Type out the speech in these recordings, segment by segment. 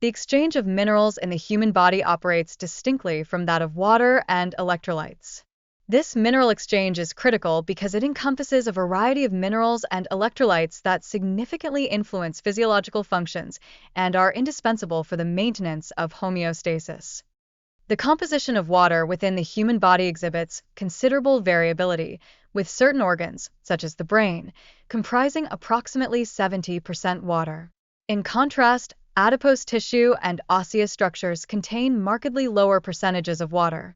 The exchange of minerals in the human body operates distinctly from that of water and electrolytes. This mineral exchange is critical because it encompasses a variety of minerals and electrolytes that significantly influence physiological functions and are indispensable for the maintenance of homeostasis. The composition of water within the human body exhibits considerable variability, with certain organs, such as the brain, comprising approximately 70% water. In contrast, adipose tissue and osseous structures contain markedly lower percentages of water.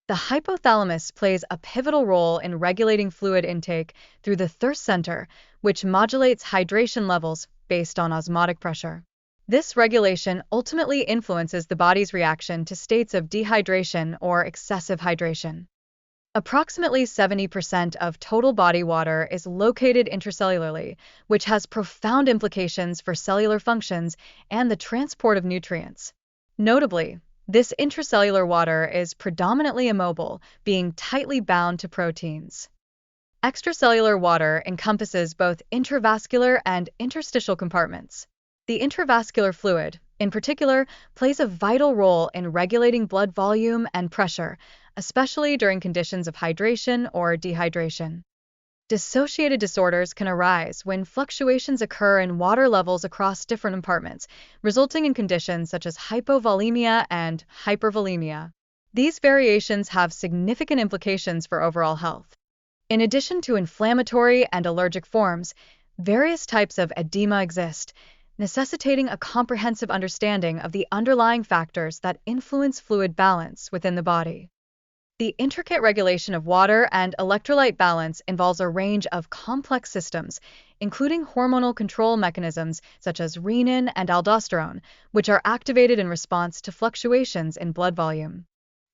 The hypothalamus plays a pivotal role in regulating fluid intake through the thirst center, which modulates hydration levels based on osmotic pressure. This regulation ultimately influences the body's reaction to states of dehydration or excessive hydration. Approximately 70% of total body water is located intracellularly, which has profound implications for cellular functions and the transport of nutrients. Notably, this intracellular water is predominantly immobile, being tightly bound to proteins. Extracellular water encompasses both intravascular and interstitial compartments. The intravascular fluid, in particular, plays a vital role in regulating blood volume and pressure, especially during conditions of hydration or dehydration. Dissociated disorders can arise when fluctuations occur in water levels across different compartments, resulting in conditions such as hypovolemia and hypervolemia. These variations have significant implications for overall health. In addition to inflammatory and allergic forms, various types of edema exist, necessitating a comprehensive understanding of the underlying factors that influence fluid balance within the body. The intricate regulation of water and electrolyte balance involves a range of complex systems, including hormonal control mechanisms such as renin and aldosterone, which are activated in response to fluctuations in blood volume.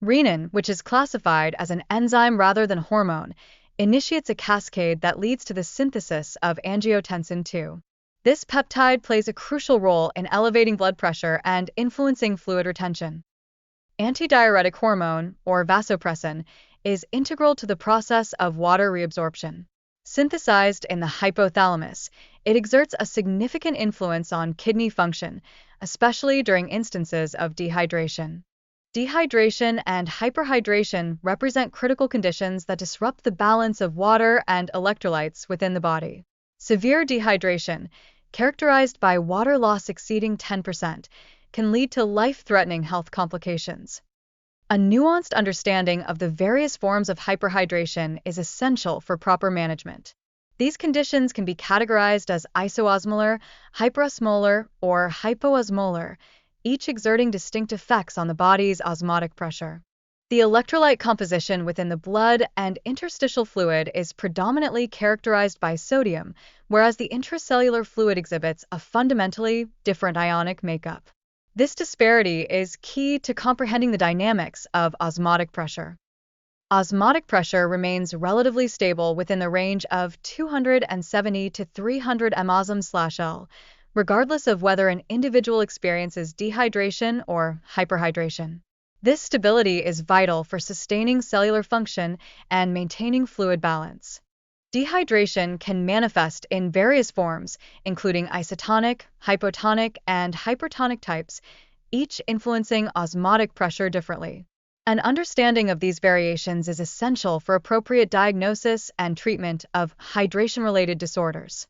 Renin, which is classified as an enzyme rather than hormone, initiates a cascade that leads to the synthesis of angiotensin II. This peptide plays a crucial role in elevating blood pressure and influencing fluid retention. Antidiuretic hormone, or vasopressin, is integral to the process of water reabsorption. Synthesized in the hypothalamus, it exerts a significant influence on kidney function, especially during instances of dehydration. Dehydration and hyperhydration represent critical conditions that disrupt the balance of water and electrolytes within the body. Severe dehydration, characterized by water loss exceeding 10%, can lead to life-threatening health complications. A nuanced understanding of the various forms of hyperhydration is essential for proper management. These conditions can be categorized as isoosmolar, hyperosmolar, or hypoosmolar, each exerting distinct effects on the body's osmotic pressure. The electrolyte composition within the blood and interstitial fluid is predominantly characterized by sodium, whereas the intracellular fluid exhibits a fundamentally different ionic makeup. This disparity is key to comprehending the dynamics of osmotic pressure. Osmotic pressure remains relatively stable within the range of 270 to 300 mosm/L, regardless of whether an individual experiences dehydration or hyperhydration. This stability is vital for sustaining cellular function and maintaining fluid balance. Dehydration can manifest in various forms, including isotonic, hypotonic, and hypertonic types, each influencing osmotic pressure differently. An understanding of these variations is essential for appropriate diagnosis and treatment of hydration-related disorders.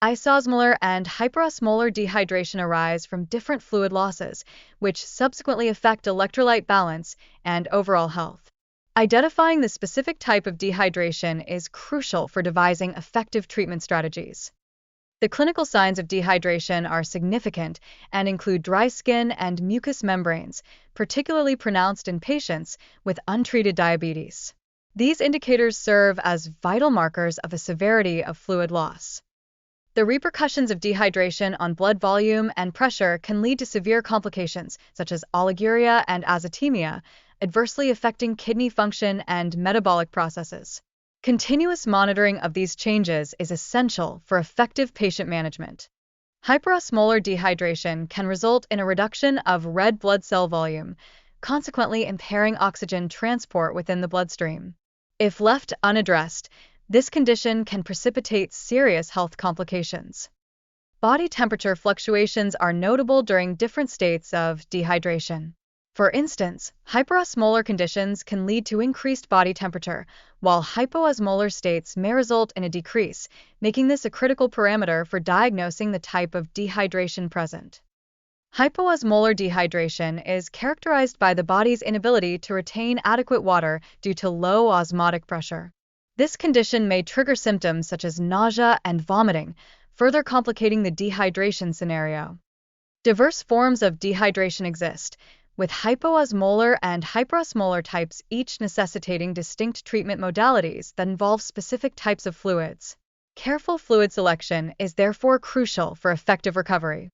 Isosmolar and hyperosmolar dehydration arise from different fluid losses, which subsequently affect electrolyte balance and overall health. Identifying the specific type of dehydration is crucial for devising effective treatment strategies. The clinical signs of dehydration are significant and include dry skin and mucous membranes, particularly pronounced in patients with untreated diabetes. These indicators serve as vital markers of the severity of fluid loss. The repercussions of dehydration on blood volume and pressure can lead to severe complications, such as oliguria and azotemia, adversely affecting kidney function and metabolic processes. Continuous monitoring of these changes is essential for effective patient management. Hyperosmolar dehydration can result in a reduction of red blood cell volume, consequently impairing oxygen transport within the bloodstream. If left unaddressed, this condition can precipitate serious health complications. Body temperature fluctuations are notable during different states of dehydration. For instance, hyperosmolar conditions can lead to increased body temperature, while hypoosmolar states may result in a decrease, making this a critical parameter for diagnosing the type of dehydration present. Hypoosmolar dehydration is characterized by the body's inability to retain adequate water due to low osmotic pressure. This condition may trigger symptoms such as nausea and vomiting, further complicating the dehydration scenario. Diverse forms of dehydration exist, with hypoosmolar and hyperosmolar types each necessitating distinct treatment modalities that involve specific types of fluids. Careful fluid selection is therefore crucial for effective recovery.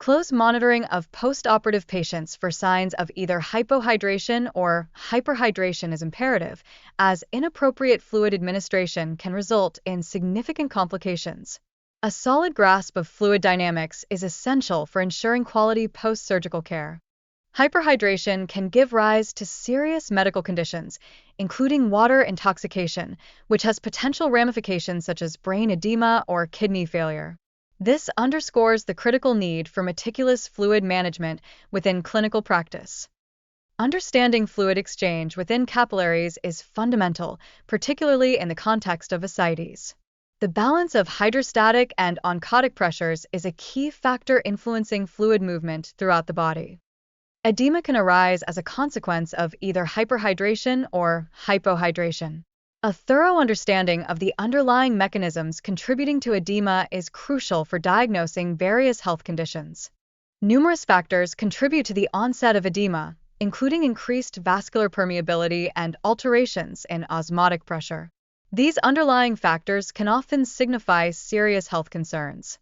Close monitoring of post-operative patients for signs of either hypohydration or hyperhydration is imperative, as inappropriate fluid administration can result in significant complications. A solid grasp of fluid dynamics is essential for ensuring quality post-surgical care. Hyperhydration can give rise to serious medical conditions, including water intoxication, which has potential ramifications such as brain edema or kidney failure. This underscores the critical need for meticulous fluid management within clinical practice. Understanding fluid exchange within capillaries is fundamental, particularly in the context of ascites. The balance of hydrostatic and oncotic pressures is a key factor influencing fluid movement throughout the body. Edema can arise as a consequence of either hyperhydration or hypohydration. A thorough understanding of the underlying mechanisms contributing to edema is crucial for diagnosing various health conditions. Numerous factors contribute to the onset of edema, including increased vascular permeability and alterations in osmotic pressure. These underlying factors can often signify serious health concerns.